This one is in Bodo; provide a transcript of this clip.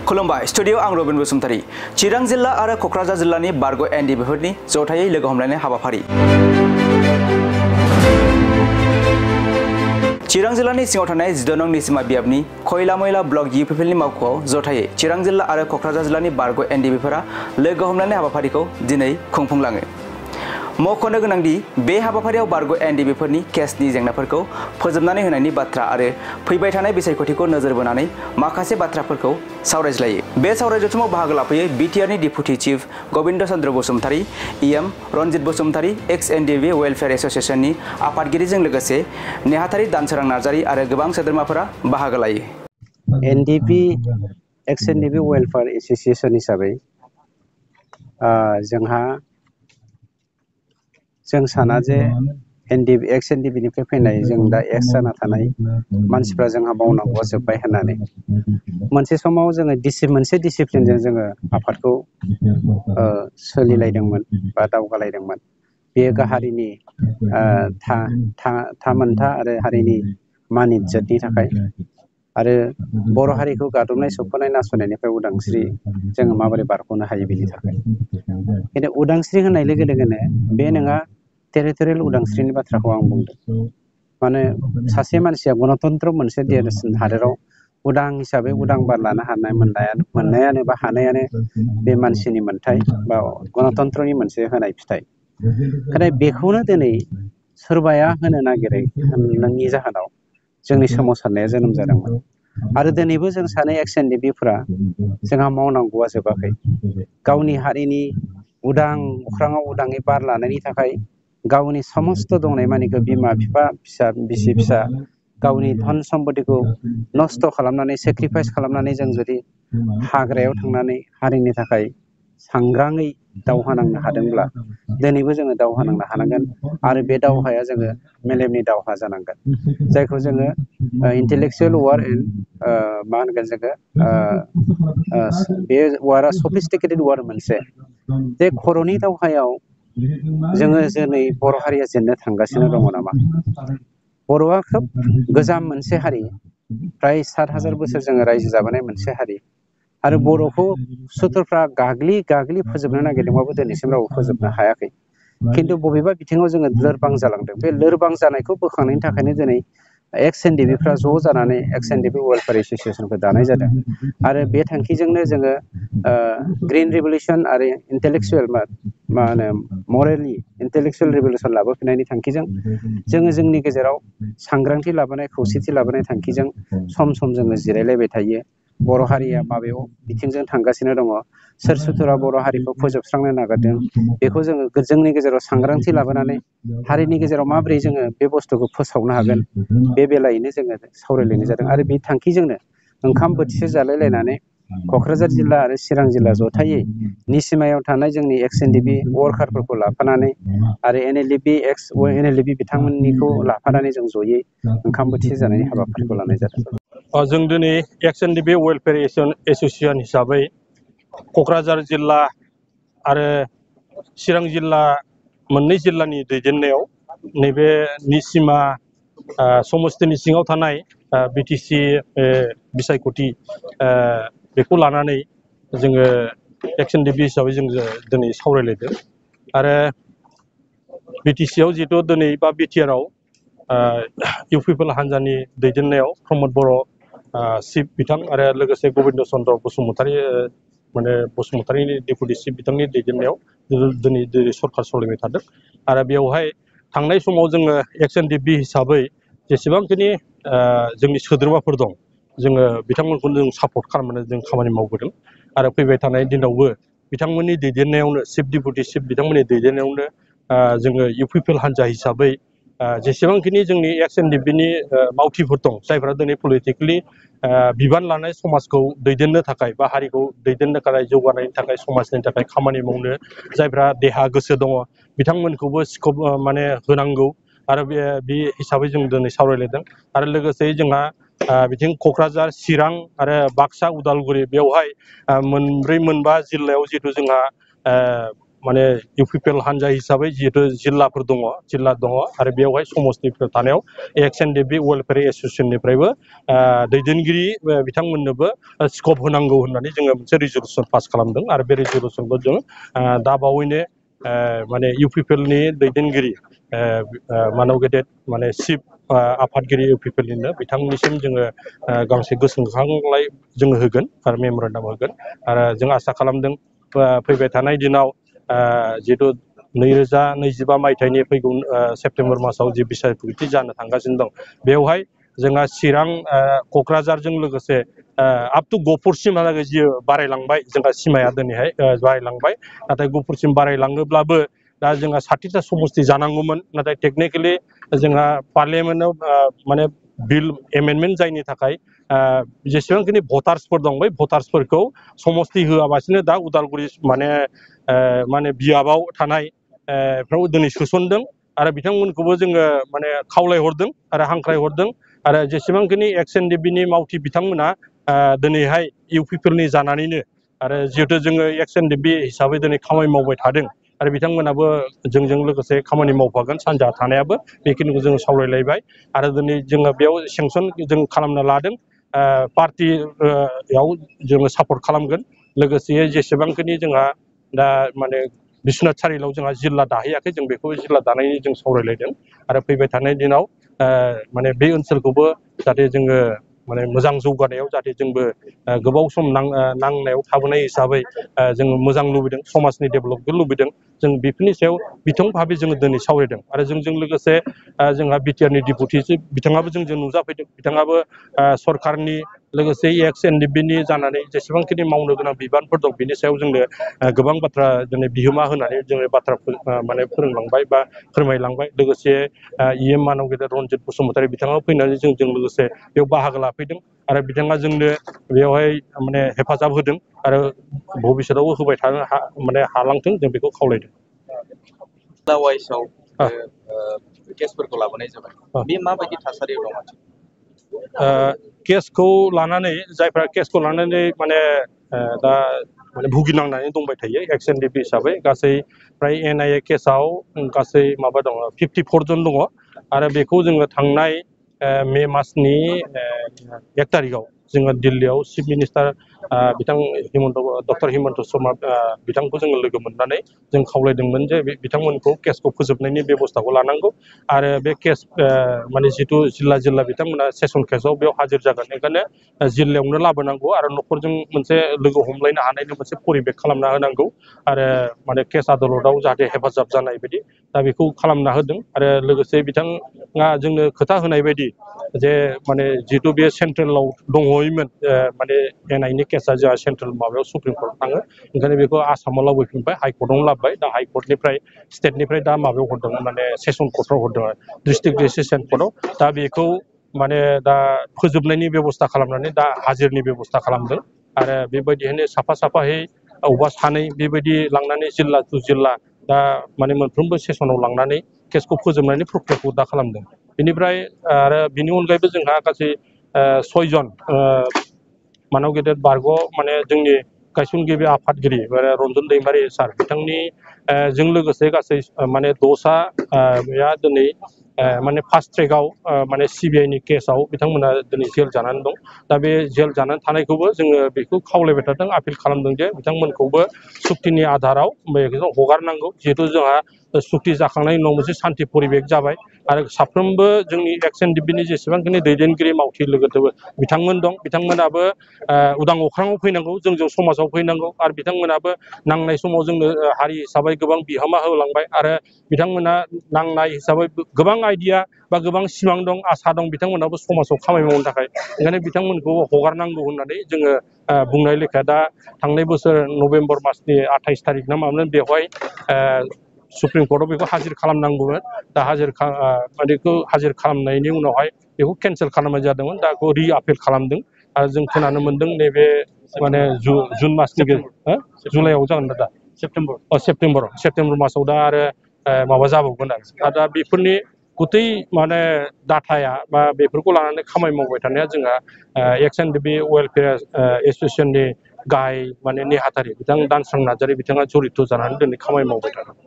खुलुमबाय स्टुडियो आं रबिन बसुमतारी चिरां जिल्ला आरो कक्राझार जिल्लानि बारग' एनडिबिफोरनि जथायै लोगो हमलायनाय हाबाफारि चिरां जिल्लानि सिङाव थानाय 14 नं निसिमा बियाबनि खयला मैला ब्लक इउपिपिएलनि मावख'आव जथायै चिरां जिल्ला आरो कक्राझार जिल्लानि बारग' एनडिबिफोरा लोगो हमलायनाय हाबाफारिखौ दिनै खुंफुंलाङो। मख'नो गोनांदि बे हाबाफारियाव बारग' एनडिबिफोरनि केसनि जेंनाफोरखौ फोजोबनानै होनायनि बाथ्रा आरो फैबाय थानाय बिसायख'थिखौ नोजोर बोनानै माखासे बाथ्राफोरखौ सावरायज्लायो। बे सावरायजथुमाव बाहागो लाफैयो बिटिआरनि deputy chief Gobinda Chandra Basumatary, EM Ranjit Basumatary, ex NDB welfare एस'सिएशननि आफादगिरिजों लोगोसे नेहाथारि दानसोरां नार्जारी आरो गोबां सोद्रोमाफोरा बाहागो लायो। एनडिबि एक्स एनडिबि वेलफेयार एस'सिएशन हिसाबै जों साना जे एक्स एनडिबिनिफ्राय फैनाय जों दा एक्स जाना थानाय मानसिफ्रा जोंहा मावनांगौआ जोब्बाय होननानै मोनसे समाव जोङो मोनसे डिसिप्लिनजों जोङो आफादखौ सोलिलायदोंमोन बा दावगालायदोंमोन। बेयो हारिनि थामोनथा आरो हारिनि मान इज्जतनि थाखाय आरो बर' हारिखौ गादबनाय सोबख'नाय नासयनायनिफ्राय उदांस्रि जोङो माबोरै बारग'नो हायो बेनि थाखाय। खिन्थु उदांस्रि होननाय लोगो लोगोनो बे नङा टेरिटरियेल उदांस्रिनि बाथ्राखौ आं बुंदों। माने सासे मानसिया गणतन्त्र मोनसे देरसिन हादोराव उदां हिसाबै उदां बार लानो मोननायानो बा हानायानो बे मानसिनि मोन्थाय बा गणतन्त्रनि मोनसे होनाय फिथाइ। नाथाय बेखौनो दिनै सोरबाया होनो नागिरै नोंनि जाहोनाव जोंनि सोमावसारनाया जोनोम जादोंमोन। आरो दिनैबो जों सानै एक्स एनडिबिफोरा जोंहा मावनांगौआ जोबाखै। गावनि हारिनि उदां अख्राङाव उदाङै बार लानायनि थाखाय गावनि समस्त दंनाय मानिखौ बिमा बिफा बिसि फिसा गावनि धन सम्पतिखौ नस्थ' खालामनानै सेक्रिफाइस खालामनानै जों जुदि हाग्रायाव थांनानै हारिनि थाखाय सांग्राङै दावहा नांनो हादोंब्ला दिनैबो जोङो दावहा नांनो हानांगोन। आरो बे दावहाया जोङो मेलेमनि दावहा जानांगोन, जायखौ जोङो इन्टेलेक्सुयेल वार मा होनगोन जोङो बे वारआ सफिस्टिकेटेड वार मोनसे जे खर'नि दावहायाव जोङो दिनै बर' हारिया जेननो थांगासिनो दङ नामा? बर'आ खोब गोजाम मोनसे हारि, फ्राय 7,000 बोसोर जोङो रायजो जाबोनाय मोनसे हारि आरो बर'खौ सुथुरफ्रा गाग्लि फोजोबनो नागिरदोंबाबो दिनैसिम रावबो फोजोबनो हायाखै। खिन्थु बबेबा बिथिङाव जोङो लोरबां जालांदों। बे लोरबां जानायखौ बोखांनायनि थाखायनो दिनै एक्स एनडिबिफ्रा ज' जानानै एक्स एनडिबि वेलफेयार एस'सिएशनखौ दानाय जादों। आरो बे थांखिजोंनो जोङो ग्रिन रिभलिउसन आरो इन्टेलेक्सुयेल मा होनो मरेलि इन्टेलेक्सुयेल रिभलिउसन लाबोफिननायनि थांखिजों जोङो जोंनि गेजेराव सांग्रांथि लाबोनाय खौसेथि लाबोनाय थांखिजों सम सम जोङो जिरायलायबाय थायो। बर' हारिया माबेयाव बिथिंजों थांगासिनो दङ, सोर सुथुरा बर' हारिखौ फोजोबस्रांनो नागिरदों, बेखौ जोङो जोंनि गेजेराव सांग्रांथि लाबोनानै हारिनि गेजेराव माबोरै जोङो बे बुस्थुखौ फोसावनो हागोन बे बेलायैनो जोङो सावरायलायनाय जादों। आरो बे थांखिजोंनो ओंखाम बोथिसे जालायलायनानै क'क्राझार जिल्ला आरो चिरां जिल्ला जथायै निसिमायाव थानाय जोंनि एक्स एनडिबि वार्कारफोरखौ लाफानानै आरो एनएलडिबि बिथांमोननिखौ लाफानानै जों जयै ओंखाम बोथिसे जानायनि हाबाफारिखौ लानाय जादों। जों दिनै एक्स एनडिबि वेलफेयार एस'सिएशन हिसाबै क'क्राझार जिल्ला आरो चिरां जिल्ला मोननै जिल्लानि दैदेननायाव नैबे निसिमा समस्तिनि सिङाव थानाय बिटिसि बिसायख'थि बेखौ लानानै जोङो एक्स एनडिबि हिसाबै जों दिनै सावरायलायदों। आरो बिटिसिआव जिहेतु दिनै बा बिटिआरआव इउपिपिएल हान्जानि दैदेननायाव प्रमद बर' चिफ बिथां आरो लोगोसे गबिन्द चन्द्र बसुमतारी बसुमतारीनि डेपुटि चिफ बिथांनि दैदेननायाव दिनै सरकार सालायबाय थादों। आरो बेवहाय थांनाय समाव जोङो एक्स एनडिबि हिसाबै जेसेबांखिनि जोंनि सोद्रोमाफोर दं जोङो बिथांमोनखौ जों सापर्ट खालामनानै जों खामानि मावबोदों। आरो फैबाय थानाय दिनावबो बिथांमोननि दैदेननायावनो चिफ डिपुटि चिफ बिथांमोननि दैदेननायावनो जोङो इउपिपिएल हान्जा हिसाबै जेसेबांखिनि जोंनि एक्स एनडिबिनि मावथिफोर दं, जायफ्रा दिनै पलिटिकेलि बिबान लानाय समाजखौ दैदेननो थाखाय बा हारिखौ दैदेननो थाखाय जौगानायनि थाखाय समाजनि थाखाय खामानि मावनो जायफ्रा देहा गोसो दङ बिथांमोनखौबो स्कप होनांगौ। आरो बे हिसाबै जों दिनै सावरायलायदों। आरो लोगोसे जोंहा बिथिं क'क्राझार, चिरां आरो बाक्सा, उदालगुरि बेवहाय मोनब्रै मोनबा जिल्लायाव जिहेतु जोंहा माने इउपिपिएल हानजा हिसाबै जिहेतु जिल्लाफोर दङ आरो बेवहाय समस्तिफोर थानायाव एक्सएनडिपि वेलफेयार एसोसिएसननिफ्रायबो दैदेनगिरि बिथांमोननोबो स्कप होनांगौ होननानै जोङो मोनसे रिजल्युसन पास खालामदों आरो बे रिजल्युसनखौ जों दा बावैनो माने इउपिपिएलनि दैदेनगिरि मानव गेदेर माने चिफ आफादगिरि इउपिपिएलनिनो बिथांनिसिम जोङो गांसे गोसोखांलाय जोङो होगोन आरो मेम'रेन्डाम होगोन आरो जों आसा खालामदों फैबाय थानाय दिनाव जिहेतु 2025 मायथाइनि फैगौ सेप्तेम्बर मासाव जि बिसायख'थि जानो थांगासिनो दं बेवहाय जोंहा चिरां क'क्राझारजों लोगोसे आप टु गहपुरसिमहालागै जि बारायलांबाय जोंहा सिमाया दिनैहाय बारायलांबाय नाथाय गहपुरसिम बारायलाङोब्लाबो दा जोंहा 60टा समस्ति जानांगौमोन नाथाय टेक्निकेलि जोंहा पार्लियामेन्टआव माने बिल एमेन्डमेन्ट जायनि थाखाय जेसेबांखिनि भटार्सफोर दं बै भटार्सफोरखौ समस्ति होआबासिनो दा उदालगुरि माने बियाबाव थानाय फ्राव दिनै सोसनदों आरो बिथांमोनखौबो जोङो माने खावलायहरदों आरो हांख्रायहरदों आरो जेसेबांखिनि एक्सएनडिपिनि मावथि बिथांमोना दिनैहाय इउपिपिएलनि जानानैनो आरो जिहेतु जोङो एक्सएनडिपि हिसाबै दिनै खामानि मावबाय थादों आरो बिथांमोनाबो जोंजों लोगोसे खामानि मावफागोन सानजा थानायाबो बेखिनिखौ जोङो सावरायलायबाय आरो दिनै जोङो बेयाव सेंसन जों खालामना लादों पार्टियाव जोङो सापर्ट खालामगोन लोगोसे जेसेबांखिनि जोंहा दा माने बिश्वनाथ सारिआलियाव जोंहा जिल्ला दाहैयाखै जों बेखौ जिल्ला दानायनि जों सावरायलायदों आरो फैबाय थानाय दिनाव माने बे ओनसोलखौबो जाहाथे जोङो माने मोजां जौगानायाव जाहाथे जोंबो गोबाव सम नांनायाव थाबोनाय हिसाबै जोङो मोजां लुबैदों समाजनि डेभेलपखौ लुबैदों जों बेफोरनि सायाव बिथं भाबै जोङो दिनै सावरायदों आरो जोंजों लोगोसे जोंहा बिटिआरनि डिपुटि बिथाङाबो जोंजों नुजाफैदों बिथाङाबो सरकारनि लोगोसे एक्सएनडिपिनि जानानै जेसेबांखिनि मावनो गोनां बिबानफोर दं बिनि सायाव जोंनो गोबां बाथ्रा दिनै बिहोमा होनानै जोङो बाथ्रा माने फोरोंलांबाय बा फोरमायलांबाय लोगोसे इएम मानव गेदेर रन्जित बसुमतारी बिथाङा फैनानै जोंजों लोगोसे बेयाव बाहागो लाफैदों आरो बिथाङा जोंनो बेवहाय माने हेफाजाब होदों आरो भबिष्यतावबो होबाय थानो माने हालांथों जों बेखौ खावलायदों वाइसआव केसफोरखौ लाबोनाय जाबाय बे माबायदि थासारियाव दं केसखौ लानानै जायफ्रा केसखौ लानानै माने दा माने भुगिनांनानै दंबाय थायो एक्सएनडिपि हिसाबै गासै फ्राय एनआइए केसाव गासै माबा दङ 54 जन दङ आरो बेखौ जोङो थांनाय मे मासनि 1 तारिखआव जोङो दिल्लीयाव चिफ मिनिस्टार बिथां डक्टर हिमन्त शर्मा बिथांखौ जोङो लोगो मोननानै जों खावलायदोंमोन जे बिथांमोनखौ केसखौ फोजोबनायनि बेबस्थाखौ लानांगौ आरो बे केस माने जिथु जिल्ला बिथांमोना सेसन केसाव बेयाव हाजिर जागोन ओंखायनो जिल्लायावनो लाबोनांगौ आरो न'खरजों मोनसे लोगो हमलायनो हानायनि मोनसे परिबेक खालामना होनांगौ आरो माने केस आदालताव जाहाथे हेफाजाब जानाय बायदि दा बेखौ खालामना होदों आरो लोगोसे बिथाङा जोंनो खोथा होनाय बायदि जे माने जिहेतु बे सेन्ट्रेलाव दङमोन माने एनआइनि केसा जोंहा सेन्ट्रेल माबायाव सुप्रिम कर्ट थाङो ओंखायनो बेखौ आसामाव लाबोफिनबाय हाइकर्टआवनो लाबोबाय दा हाइकर्टनिफ्राय स्टेटनिफ्राय दा माबायाव हरदों माने सेसन कर्टआव हरदों डिस्ट्रिक्ट सेसन कर्टआव दा बेखौ माने दा फोजोबनायनि बेबस्था खालामनानै दा हाजिरनि बेबस्था खालामदों आरो बेबायदियैनो साफा साफायै अबेबा सानै बेबायदि लांनानै जिल्ला टु जिल्ला दा माने मोनफ्रोमबो सेसनाव लांनानै केसखौ फोजोबनायनि प्रक्रियाखौ दा खालामदों बेनिफ्राय आरो बिनि अनगायैबो जोंहा गासै 6 जन मानव गेदेर बारग' माने जोंनि गायसनगिरि आफादगिरि रन्जन दैमारि सार बिथांनि जों लोगोसे गासै माने 10सा दिनै माने फास्ट ट्रेकआव माने सिबिआइनि केसाव बिथांमोना दिनै जेल जानानै दं दा बे जेल जानानै थानायखौबो जोङो बेखौ खावलायबाय थादों आपिल खालामदों जे बिथांमोनखौबो सुक्तिनि आधाराव हगारनांगौ जिहेतु जोंहा सुक्ति जाखांनायनि उनाव मोनसे सान्थि परिबेक जाबाय आरो साफ्रोमबो जोंनि एक्सएनडिपिनि जेसेबांखिनि दैदेनगिरि मावथि लोगोफोर बिथांमोन दं बिथांमोनाबो उदां अख्राङाव फैनांगौ जोंजों समाजाव फैनांगौ आरो बिथांमोनाबो नांनाय समाव जोंनो हारि हिसाबै गोबां बिहोमा होलांबाय आरो बिथांमोना नांनाय हिसाबै गोबां आइडिया बा गोबां सिमां दं आसा दं बिथांमोनाबो समाजाव खामानि मावनो थाखाय ओंखायनो बिथांमोनखौ हगारनांगौ होननानै जोङो बुंनाय लेखा दा थांनाय बोसोर नभेम्बर मासनि 28 तारिख ना मामोन बेवहाय सुप्रिम कर्टआव बेखौ हाजिर खालामनांगौमोन दा बेखौ हाजिर खालामनायनि उनावहाय बेखौ केन्सेल खालामनाय जादोंमोन दा बेखौ रिआपिल खालामदों आरो जों खोनानो मोन्दों नैबे माने जुन मासनि जुलाइआव जागोन दा सेप्तेम्बर मासाव दा आरो माबा जाबावगोन आरो दा बेफोरनि गथै माने डाटाया बा बेफोरखौ लानानै खामानि मावबाय थानाया जोंहा एक्सएनडिपि वेलफेयार एसोसिएसननि गाहाय माने नेहाथारि बिथां दानस्रां नार्जारि बिथाङा जरित जानानै दिनै खामानि मावबाय थादों।